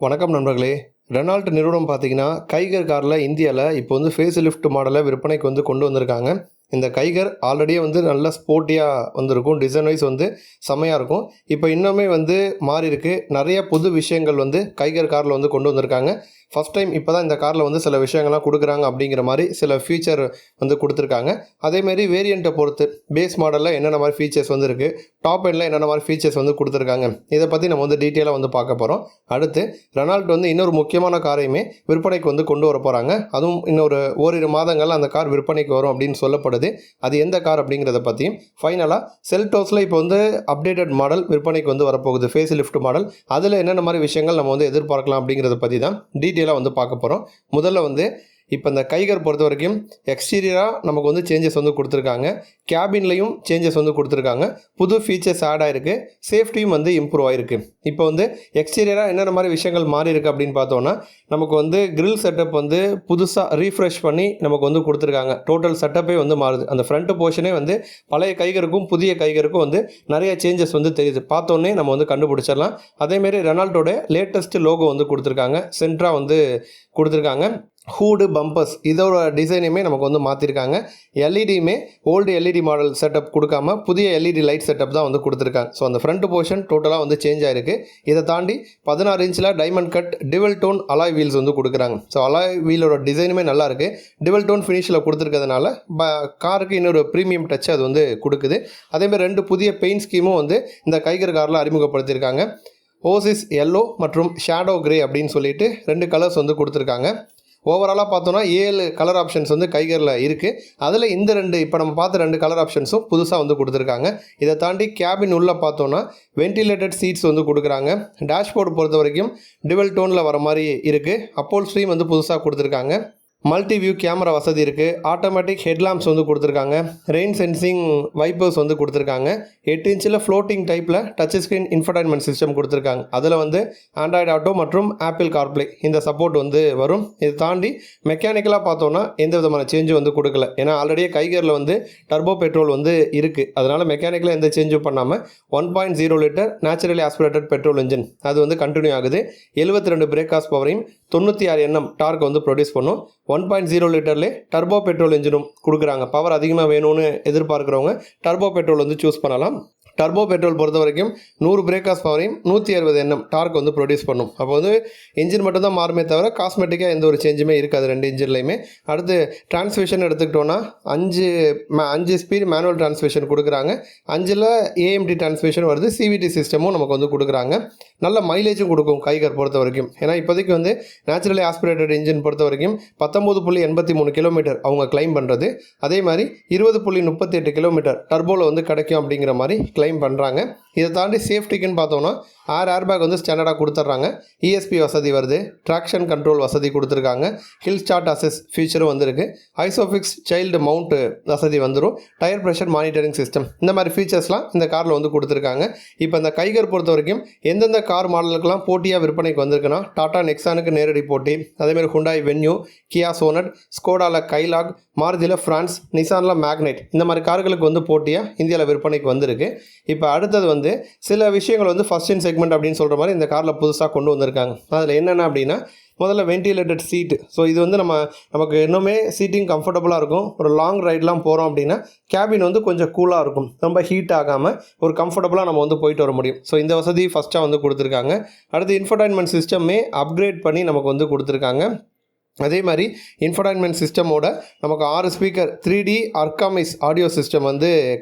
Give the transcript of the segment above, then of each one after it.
வணக்கம் நண்பர்களே. ரெனால்ட் நிறுவனம் பார்த்தீங்கன்னா, கைகர் காரில் இந்தியாவில் இப்போ வந்து ஃபேஸ் லிஃப்ட் மாடலை விற்பனைக்கு வந்து கொண்டு வந்திருக்காங்க. இந்த கைகர் ஆல்ரெடியே வந்து நல்ல ஸ்போர்ட்டியாக வந்திருக்கும். டிசைன் வைஸ் வந்து செம்மையாக இருக்கும். இப்போ இன்னுமே வந்து மாறி இருக்கு. நிறைய புது விஷயங்கள் வந்து கைகர் காரில் வந்து கொண்டு வந்திருக்காங்க. ஃபஸ்ட் டைம் இப்போ தான் இந்த காரில் வந்து சில விஷயங்கள்லாம் கொடுக்குறாங்க அப்படிங்கிற மாதிரி சில ஃபீச்சர் வந்து கொடுத்துருக்காங்க. அதேமாரி வேரியண்ட்டை பொறுத்து பேஸ் மாடலில் என்னென்ன மாதிரி ஃபீச்சர்ஸ் வந்து இருக்குது, டாப் எண்டில் என்னென்ன மாதிரி ஃபீச்சர்ஸ் வந்து கொடுத்துருக்காங்க, இதை பற்றி நம்ம வந்து டீட்டெயிலாக வந்து பார்க்க போகிறோம். அடுத்து ரெனால்ட் வந்து இன்னொரு முக்கியமான காரையுமே விற்பனைக்கு வந்து கொண்டு வர போகிறாங்க. அதுவும் இன்னொரு ஓரிரு மாதங்கள் அந்த கார் விற்பனைக்கு வரும் அப்படின்னு சொல்லப்படுது. அது எந்த கார் அப்படிங்கிறத பற்றியும் ஃபைனலாக செல்டோஸில் இப்போ வந்து அப்டேட்டட் மாடல் விற்பனைக்கு வந்து வரப்போகுது, ஃபேஸ் லிஃப்ட் மாடல். அதில் என்னென்ன மாதிரி விஷயங்கள் நம்ம வந்து எதிர்பார்க்கலாம் அப்படிங்கிறத பற்றி தான் டீட்டெயிலாக வந்து பார்க்க போகிறோம். முதல்ல வந்து இப்போ இந்த கைகர் பொறுத்த வரைக்கும் எக்ஸ்டீரியராக நமக்கு வந்து சேஞ்சஸ் வந்து கொடுத்துருக்காங்க. கேபின்லையும் சேஞ்சஸ் வந்து கொடுத்துருக்காங்க. புது ஃபீச்சர்ஸ் ஆட் ஆகிருக்கு. சேஃப்டியும் வந்து இம்ப்ரூவ் ஆகிருக்கு. இப்போ வந்து எக்ஸ்டீரியராக என்னென்ன மாதிரி விஷயங்கள் மாறி இருக்குது அப்படின்னு பார்த்தோன்னா, நமக்கு வந்து கிரில் செட்டப் வந்து புதுசாக ரீஃப்ரெஷ் பண்ணி நமக்கு வந்து கொடுத்துருக்காங்க. டோட்டல் செட்டப்பே வந்து மாறுது. அந்த ஃப்ரண்ட் போர்ஷனே வந்து பழைய கைகருக்கும் புதிய கைகருக்கும் வந்து நிறைய சேஞ்சஸ் வந்து தெரியுது. பார்த்தோன்னே நம்ம வந்து கண்டுபிடிச்சிடலாம். அதேமாரி ரெனால்ட்டோட லேட்டஸ்ட் லோகோ வந்து கொடுத்துருக்காங்க. சென்ட்ராக வந்து கொடுத்துருக்காங்க. ஹூடு பம்பர்ஸ் இதோட டிசைனையுமே நமக்கு வந்து மாற்றிருக்காங்க. எல்இடியுமே ஓல்டு எல்இடி மாடல் செட்டப் கொடுக்காம புதிய எல்இடி லைட் செட்டப் தான் வந்து கொடுத்துருக்காங்க. ஸோ அந்த ஃப்ரண்ட் போர்ஷன் டோட்டலாக வந்து சேஞ்ச் ஆகிருக்கு. இதை தாண்டி 16 இன்ச்சில் diamond cut dual tone alloy wheels வந்து கொடுக்குறாங்க. ஸோ அலாய் வீலோட டிசைனுமே நல்லாயிருக்கு. டிவல் டோன் ஃபினிஷில் கொடுத்துருக்கிறதுனால காருக்கு இன்னொரு ப்ரீமியம் டச் அது வந்து கொடுக்குது. அதேமாதிரி 2 புதிய பெயிண்ட் ஸ்கீமும் வந்து இந்த கைகர் காரில் அறிமுகப்படுத்தியிருக்காங்க. ஓசிஸ் எல்லோ மற்றும் ஷேடோ கிரே அப்படின்னு சொல்லிட்டு 2 கலர்ஸ் வந்து கொடுத்துருக்காங்க. ஓவராலாக பார்த்தோன்னா 7 கலர் ஆப்ஷன்ஸ் வந்து கைகரில் இருக்குது. அதில் இந்த 2 இப்போ நம்ம பார்த்த 2 கலர் ஆப்ஷன்ஸும் புதுசாக வந்து கொடுத்துருக்காங்க. இதை தாண்டி கேபின் உள்ளே பார்த்தோன்னா வென்டிலேட்டட் சீட்ஸ் வந்து கொடுக்குறாங்க. டேஷ்போர்டு பொறுத்த வரைக்கும் டிவல் டோனில் வர மாதிரி இருக்குது. அப்போல்ஸ்ட்ரீம் வந்து புதுசாக கொடுத்துருக்காங்க. மல்டி வியூ கேமரா வசதி இருக்குது. ஆட்டோமேட்டிக் ஹெட்லாம்ப்ஸ் வந்து கொடுத்துருக்காங்க. ரெயின் சென்சிங் வைப்பர்ஸ் வந்து கொடுத்துருக்காங்க. 8 இன்ச்சில் ஃப்ளோட்டிங் டைப்பில் டச் ஸ்க்ரீன் இன்ஃபர்டைன்மெண்ட் சிஸ்டம் கொடுத்துருக்காங்க. அதில் வந்து ஆண்ட்ராய்டு ஆட்டோ மற்றும் ஆப்பிள் கார்ப்ளே இந்த சப்போர்ட் வந்து வரும். இதை தாண்டி மெக்கானிக்கலாக பார்த்தோன்னா எந்த விதமான சேஞ்சும் வந்து கொடுக்கல. ஏன்னா ஆல்ரெடியே கைகரில் வந்து டர்போ பெட்ரோல் வந்து இருக்குது. அதனால் மெக்கானிக்கலாக எந்த சேஞ்சும் பண்ணாமல் 1.0 litre naturally aspirated petrol engine அது வந்து கண்டினியூ ஆகுது. 72 பிரேக் ஹார்ஸ் பவரையும் 96 Nm டார்க் வந்து ப்ரொடியூஸ் பண்ணும். 1.0 லிட்டர்லேயே டர்போ பெட்ரோல் இன்ஜினும் கொடுக்குறாங்க. பவர் அதிகமாக வேணும்னு எதிர்பார்க்குறவங்க டர்போ பெட்ரோல் வந்து சூஸ் பண்ணலாம். டர்போ பெட்ரோல் பொறுத்த வரைக்கும் 100 பிரேக் ஹார்ஸ் பவரையும் 160 Nm டார்க் வந்து ப்ரொடியூஸ் பண்ணும். அப்போ வந்து இன்ஜின் மட்டும் தான் மாறுமே தவிர காஸ்மெட்டிக்காக எந்த ஒரு சேஞ்சுமே இருக்காது 2 இன்ஜின்லையுமே. அடுத்து டிரான்ஸ்மிஷன் எடுத்துக்கிட்டோன்னா 5 ஸ்பீட் மேனுவல் டிரான்ஸ்மிஷன் கொடுக்குறாங்க. 5ல் ஏஎம்டி டிரான்ஸ்மிஷன் வருது. சிவிடி சிஸ்டமும் நமக்கு வந்து கொடுக்குறாங்க. நல்ல மைலேஜும் கொடுக்கும் கைகர் பொறுத்த வரைக்கும். ஏன்னா இப்போதைக்கு வந்து நேச்சுரலி ஆஸ்பிரேட்டட் இன்ஜின் பொறுத்த வரைக்கும் 19.83 கிலோமீட்டர் அவங்க கிளைம் பண்ணுறது. அதே மாதிரி 20.38 கிலோமீட்டர் டர்போவில் வந்து கிடைக்கும் அப்படிங்கிற மாதிரி கிளைம் பண்ணுறாங்க. இதை தாண்டி சேஃப்டிக்குன்னு பார்த்தோன்னா 6 ஏர்பேக் வந்து ஸ்டாண்டர்டாக கொடுத்துட்றாங்க. இஎஸ்பி வசதி வருது. ட்ராக்ஷன் கண்ட்ரோல் வசதி கொடுத்துருக்காங்க. ஹில் ஸ்டார்ட் அசஸ் ஃபீச்சரும் வந்துருக்கு. ஐசோஃபிக்ஸ் சைல்டு மவுண்ட் வசதி வந்துடும். டயர் ப்ரெஷர் மானிட்டரிங் சிஸ்டம் இந்த மாதிரி ஃபீச்சர்ஸ்லாம் இந்த காரில் வந்து கொடுத்துருக்காங்க. இப்போ இந்த கைகர் பொறுத்த வரைக்கும் எந்தெந்த கார் மாடலுக்கெல்லாம் போட்டியாக விற்பனைக்கு வந்திருக்குன்னா டாடா நெக்ஸானுக்கு நேரடி போட்டி, அதேமாதிரி ஹுண்டாய் வென்யூ, கியா சோனட், ஸ்கோடாவில் கைலாக், மாருதியில் ஃப்ரான்ஸ், நிசானில் மேக்னைட் இந்த மாதிரி கார்களுக்கு வந்து போட்டியாக இந்தியாவில் விற்பனைக்கு வந்திருக்கு. இப்போ அடுத்தது வந்து சில விஷயங்கள் வந்து ஃபர்ஸ்ட் இன் செக்மெண்ட் அப்படின்னு சொல்கிற மாதிரி இந்த காரில் புதுசாக கொண்டு வந்திருக்காங்க. அதில் என்னென்ன அப்படின்னா முதல்ல வென்டிலேட்டட் சீட்டு. ஸோ இது வந்து நமக்கு இன்னுமே சீட்டிங் கம்ஃபர்டபுளாக இருக்கும். ஒரு லாங் ரைட்லாம் போகிறோம் அப்படின்னா கேபின் வந்து கொஞ்சம் கூலாக இருக்கும். ரொம்ப ஹீட் ஆகாமல் ஒரு கம்ஃபர்டபுளாக நம்ம வந்து போயிட்டு வர முடியும். ஸோ இந்த வசதி ஃபஸ்ட்டாக வந்து கொடுத்துருக்காங்க. அடுத்து இன்ஃபர்டைன்மெண்ட் சிஸ்டமே அப்கிரேட் பண்ணி நமக்கு வந்து கொடுத்துருக்காங்க. அதே மாதிரி இன்ஃபர்டைன்மெண்ட் சிஸ்டமோட நமக்கு 6 ஸ்பீக்கர் 3D அர்காமிஸ் ஆடியோ சிஸ்டம் வந்து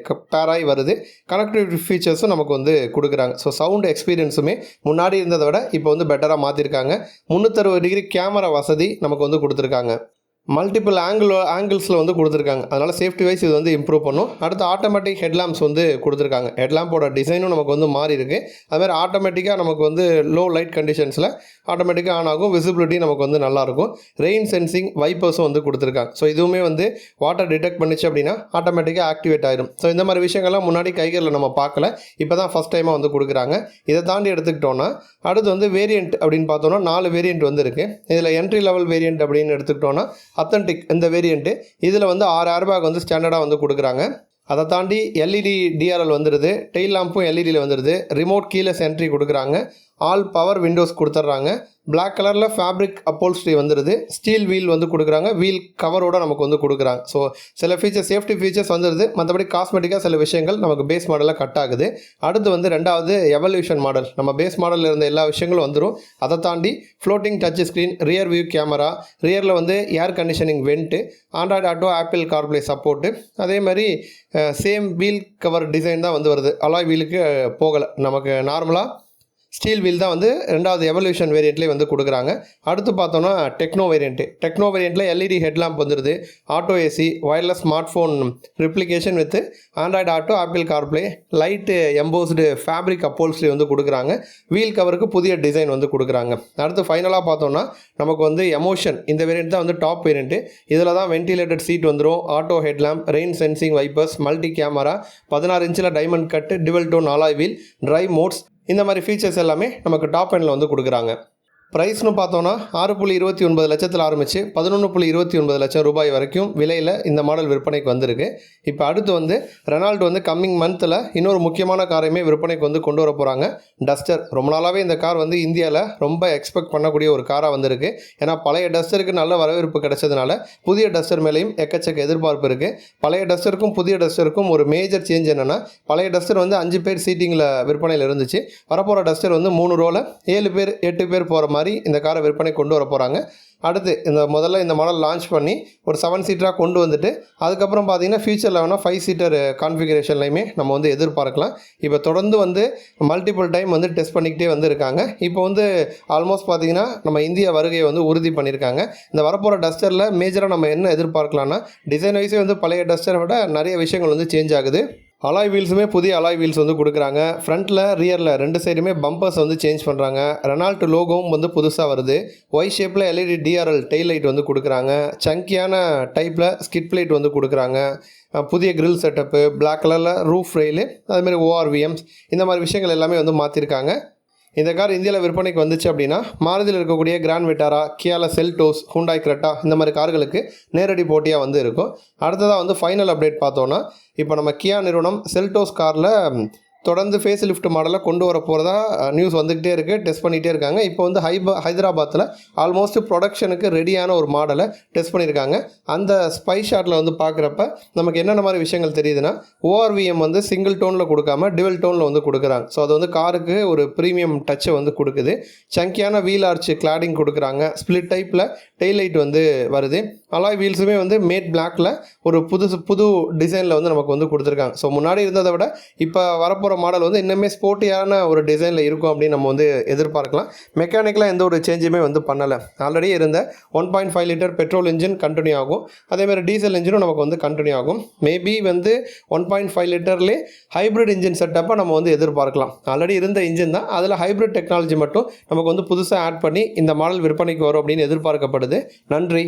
பேராகி வருது. கனெக்டிவிட்டி ஃபீச்சர்ஸும் நமக்கு வந்து கொடுக்குறாங்க. ஸோ சவுண்ட் எக்ஸ்பீரியன்ஸுமே முன்னாடி இருந்ததை விட இப்போ வந்து பெட்டராக மாற்றிருக்காங்க. 360 டிகிரி கேமரா வசதி நமக்கு வந்து கொடுத்துருக்காங்க. மல்டிபிள் ஆங்கிள்ஸில் வந்து கொடுத்துருக்காங்க. அதனால் சேஃப்டி வைஸ் இது வந்து இம்ப்ரூவ் பண்ணும். அடுத்து ஆட்டோமேட்டிக் ஹெட்லாம்ப்ஸ் வந்து கொடுத்துருக்காங்க. ஹெட்லாம்போட டிசைனும் நமக்கு வந்து மாறி இருக்குது. அதுமாதிரி ஆட்டோமேட்டிக்காக நமக்கு வந்து லோ லைட் கண்டிஷன்ஸில் ஆட்டோமேட்டிக்காக ஆன் ஆகும். விசிபிலிட்டி நமக்கு வந்து நல்லாயிருக்கும். ரெயின் சென்சிங் வைப்பர்ஸும் வந்து கொடுத்துருக்காங்க. ஸோ இதுவுமே வந்து வாட்டர் டிடெக்ட் பண்ணிச்சு அப்படின்னா ஆட்டோமேட்டிக்காக ஆக்டிவேட் ஆகிடும். ஸோ இந்த மாதிரி விஷயங்கள்லாம் முன்னாடி கைகரில் நம்ம பார்க்கல. இப்போ தான் ஃபஸ்ட் டைமாக வந்து கொடுக்குறாங்க. இதை தாண்டி எடுத்துக்கிட்டோன்னா அடுத்து வந்து வேரியண்ட் அப்படின்னு பார்த்தோன்னா 4 வேரியண்ட் வந்து இருக்குது. இதில் என்ட்ரி லெவல் வேரியண்ட் அப்படின்னு எடுத்துக்கிட்டோன்னா அத்தன்டிக் இந்த வேரியண்ட்டு. இதில் வந்து 6 ஏர்பேக் வந்து ஸ்டாண்டர்டாக வந்து கொடுக்குறாங்க. அதை தாண்டி எல்இடி டிஆர்எல் வந்துடுது. டெயில் லாம்பும் எல்இடியில் வந்துடுது. ரிமோட் கீலெஸ் என்ட்ரி கொடுக்குறாங்க. ஆல் பவர் விண்டோஸ் கொடுத்துட்றாங்க. பிளாக் கலரில் ஃபேப்ரிக் அப்போல்ஸ்ட்ரி வந்துடுது. ஸ்டீல் வீல் வந்து கொடுக்குறாங்க. வீல் கவரோடு நமக்கு வந்து கொடுக்குறாங்க. ஸோ சில ஃபீச்சர்ஸ் சேஃப்டி ஃபீச்சர்ஸ் வந்துடுது. மற்றபடி காஸ்மெட்டிக்காக சில விஷயங்கள் நமக்கு பேஸ் மாடலில் கட் ஆகுது. அடுத்து வந்து ரெண்டாவது எவல்யூஷன் மாடல். நம்ம பேஸ் மாடலில் இருந்த எல்லா விஷயங்களும் வந்துடும். அதை தாண்டி floating touch screen, rear view camera, ரியரில் வந்து air conditioning vent, Android Auto, Apple CarPlay support, அதே மாதிரி சேம் வீல் கவர் டிசைன் தான் வந்து வருது. அலாய் வீலுக்கு போகலை. நமக்கு நார்மலாக ஸ்டீல் வீல் தான் வந்து ரெண்டாவது எவல்யூஷன் வேரியண்ட்லேயே வந்து கொடுக்குறாங்க. அடுத்து பார்த்தோன்னா டெக்னோ வேரியண்ட்டில் எல்இடி ஹெட்லாம்ப் வந்துடுது. Auto AC, wireless smart phone replication with Android Auto, Apple CarPlay, light embossed fabric upholstery வந்து கொடுக்குறாங்க. வீல் கவருக்கு புதிய டிசைன் வந்து கொடுக்குறாங்க. அடுத்து ஃபைனலாக பார்த்தோன்னா நமக்கு வந்து எமோஷன் இந்த வேரியண்ட் தான் வந்து டாப் வேரியண்ட்டு. இதில் தான் வென்டிலேட்டட் சீட் வந்துடும், auto headlamp, rain sensing wipers, multi camera, 16 இன்ச்சில் diamond cut, dual tone alloy wheel, drive modes, இந்த மாதிரி ஃபீச்சர்ஸ் எல்லாமே நமக்கு டாப் எண்டில் வந்து கொடுக்குறாங்க. ப்ரைஸ்னு பார்த்தோன்னா 6.29 லட்சத்தில் ஆரம்பித்து 11.29 லட்சம் ரூபாய் வரைக்கும் விலையில் இந்த மாடல் விற்பனைக்கு வந்திருக்கு. இப்போ அடுத்து வந்து ரெனால்ட் வந்து கம்மிங் மந்தில் இன்னொரு முக்கியமான காரையுமே விற்பனைக்கு வந்து கொண்டு வர போகிறாங்க. டஸ்டர். ரொம்ப நாளாகவே இந்த கார் வந்து இந்தியாவில் ரொம்ப எக்ஸ்பெக்ட் பண்ணக்கூடிய ஒரு காராக வந்திருக்கு. ஏன்னா பழைய டஸ்டருக்கு நல்ல வரவேற்பு கிடைச்சதுனால புதிய டஸ்டர் மேலேயும் எக்கச்சக்க எதிர்பார்ப்பு இருக்குது. பழைய டஸ்டருக்கும் புதிய டஸ்டருக்கும் ஒரு மேஜர் சேஞ்ச் என்னென்னா, பழைய டஸ்டர் வந்து 5 பேர் சீட்டிங்கில் விற்பனையில் இருந்துச்சு. வரப்போகிற டஸ்டர் வந்து 3 ரோவில் 7 பேர் 8 பேர் போகிற மாதிரி இந்த காரை விற்பனை கொண்டு வர போகிறாங்க. அடுத்து முதல்ல இந்த மாடல் லான்ச் பண்ணி ஒரு 7 சீட்டராக கொண்டு வந்துட்டு அதுக்கப்புறம் பார்த்தீங்கன்னா ஃபியூச்சரில் வேணால் 5 சீட்டர் கான்ஃபிகரேஷன்லையுமே நம்ம வந்து எதிர்பார்க்கலாம். இப்போ தொடர்ந்து வந்து மல்டிபிள் டைம் வந்து டெஸ்ட் பண்ணிக்கிட்டே வந்துருக்காங்க. இப்போ வந்து ஆல்மோஸ்ட் பார்த்தீங்கன்னா நம்ம இந்தியா வருகையை வந்து உறுதி பண்ணியிருக்காங்க. இந்த வரப்போகிற டஸ்டரில் மேஜராக நம்ம என்ன எதிர்பார்க்கலாம்னா, டிசைன் வைஸே வந்து பழைய டஸ்டரை விட நிறைய விஷயங்கள் வந்து சேஞ்ச் ஆகுது. அலாய் வீல்ஸுமே புதிய அலாய் வீல்ஸ் வந்து கொடுக்குறாங்க. ஃப்ரண்ட்டில் ரியரில் 2 சைடுமே பம்பர்ஸ் வந்து சேஞ்ச் பண்ணுறாங்க. ரெனால்ட் லோகோவும் வந்து புதுசாக வருது. ஒய் ஷேப்பில் எல்இடி டிஆர்எல் டெயில் லைட் வந்து கொடுக்குறாங்க. சங்கியான டைப்பில் ஸ்கிட் பிளேட் வந்து கொடுக்குறாங்க. புதிய கிரில் செட்டப்பு, பிளாக் கலரில் ரூஃப் ரெயிலு, அதுமாதிரி ஓஆர்விஎம்ஸ், இந்த மாதிரி விஷயங்கள் எல்லாமே வந்து மாற்றிருக்காங்க. இந்த கார் இந்தியாவில் விற்பனைக்கு வந்துச்சு அப்படின்னா மாருதியில் இருக்கக்கூடிய கிராண்ட் விட்டாரா, கியாவில் செல்டோஸ், ஹுண்டாய் கிரெட்டா, இந்த மாதிரி கார்களுக்கு நேரடி போட்டியாக வந்து இருக்கும். அடுத்ததாக வந்து ஃபைனல் அப்டேட் பார்த்தோன்னா, இப்போ நம்ம கியா நிறுவனம் செல்டோஸ் காரில் தொடர்ந்து ஃபேஸ் லிஃப்ட் மாடலை கொண்டு வர போகிறதா நியூஸ் வந்துக்கிட்டே இருக்குது. டெஸ்ட் பண்ணிகிட்டே இருக்காங்க. இப்போ வந்து ஹைதராபாத்தில் ஆல்மோஸ்ட் ப்ரொடக்ஷனுக்கு ரெடியான ஒரு மாடலை டெஸ்ட் பண்ணியிருக்காங்க. அந்த ஸ்பை ஷாட்டில் வந்து பார்க்குறப்ப நமக்கு என்னென்ன மாதிரி விஷயங்கள் தெரியுதுன்னா, ஓஆர்விஎம் வந்து சிங்கிள் டோனில் கொடுக்காம டிவல் டோனில் வந்து கொடுக்குறாங்க. ஸோ அது வந்து காருக்கு ஒரு ப்ரீமியம் டச்சை வந்து கொடுக்குது. சங்கியான வீல் ஆர்ச் கிளாடிங் கொடுக்குறாங்க. ஸ்பிளிட் டைப்பில் டெயில் லைட் வந்து வருது. அலாய் வீல்ஸுமே வந்து மேட் பிளாக்கில் ஒரு புது டிசைனில் வந்து நமக்கு வந்து கொடுத்துருக்காங்க. ஸோ முன்னாடி இருந்ததை விட இப்போ வரப்போகிற மாடல் வந்து இன்னுமே ஸ்போர்ட்டியான ஒரு டிசைனில் இருக்கும் அப்படின்னு நம்ம வந்து எதிர்பார்க்கலாம். மெக்கானிக்கலாக எந்த ஒரு சேஞ்சுமே வந்து பண்ணலை. ஆல்ரெடி இருந்த 1.5 லிட்டர் பெட்ரோல் இன்ஜின் கண்டினியூ ஆகும். அதேமாதிரி டீசல் இன்ஜினும் நமக்கு வந்து கண்டினியூ ஆகும். மேபி வந்து 1.5 லிட்டர்லேயே ஹைப்ரிட் இன்ஜின் செட்டப்பை நம்ம வந்து எதிர்பார்க்கலாம். ஆல்ரெடி இருந்த இன்ஜின் தான், அதில் ஹைப்ரிட் டெக்னாலஜி மட்டும் நமக்கு வந்து புதுசாக ஆட் பண்ணி இந்த மாடல் விற்பனைக்கு வரும் அப்படின்னு எதிர்பார்க்கப்படுது. நன்றி.